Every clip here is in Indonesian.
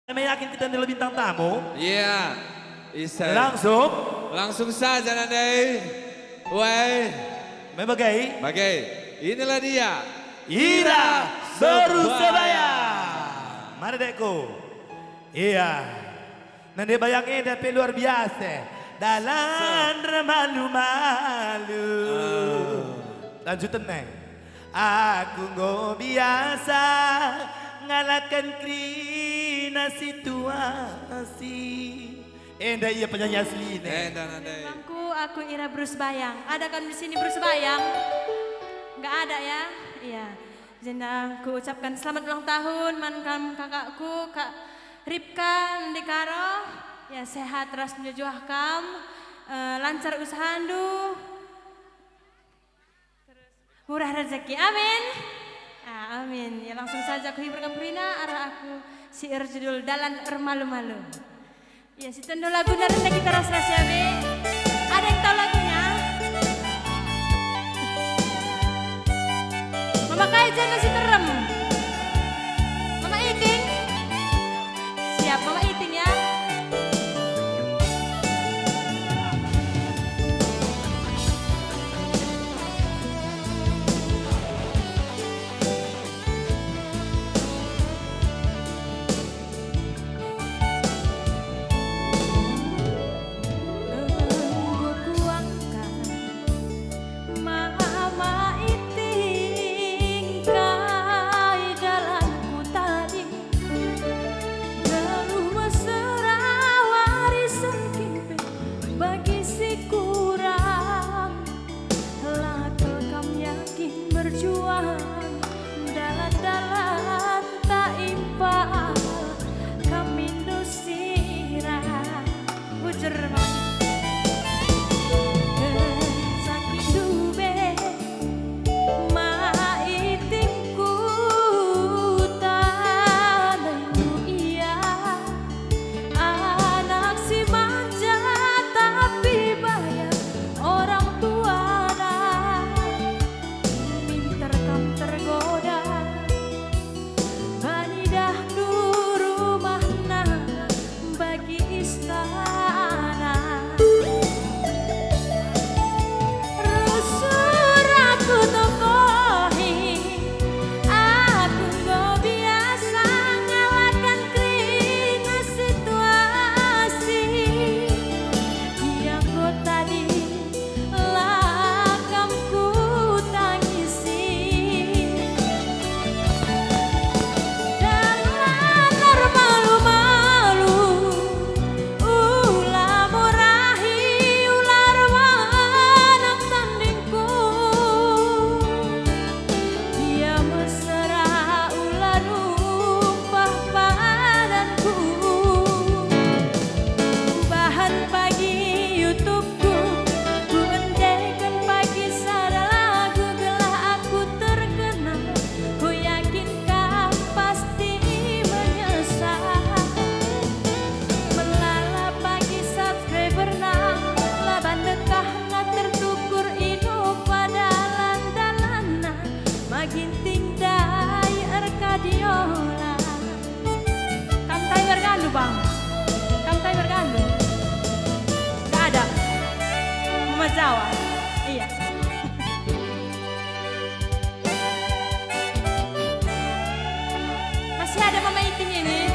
Meyakin kita adalah bintang tamu. Iya, Isa. Langsung saja Nandai. Woi, Bagai. Inilah dia. Ira Surabaya. Mari dekku. Iya. Nanti bayangin tapi luar biasa. Dalam malu-malu. Lanjutan nih. Aku nggak biasa ngalahkan krina situasi. Enda iya penyanyi asli nih. Nandai. Aku Ira Bruce Bayang. Ada kan di sini Bruce Bayang? Nggak ada ya? Iya. Jadi aku ucapkan selamat ulang tahun mantan kakakku Kak Ripka Ndikaro. Ya sehat terus menuju kam. Lancar usaha andu. Murah rezeki. Amin. Amin. Ya langsung saja aku hiburkan Prina arah aku si judul Dalan Malu-Malu. Ya si tendu lagu dari kita rasa-rasa be. Ada yang tahu lagunya? Mama Kaija nasi terem. Mama Iting. Siap Mama Iting ya. Jawa. Iya. Masih ada Mama Iting ini.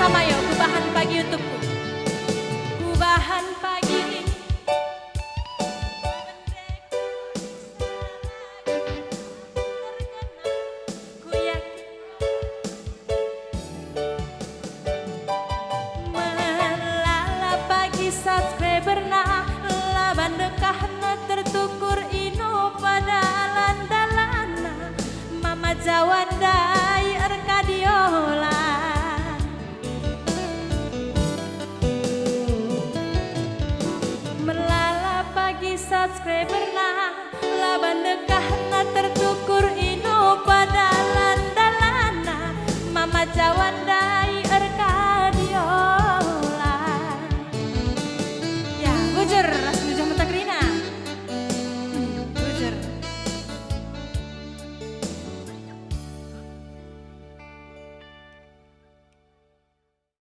sama-sama yuk, kubahan pagi untukku. Kubahan pagi. Ku yakin melala pagi subscriber na laban dekah na tertukur ino pada landalana Mama Jawandai Arkadiola melala pagi subscriber na laban dekah na tertukur ino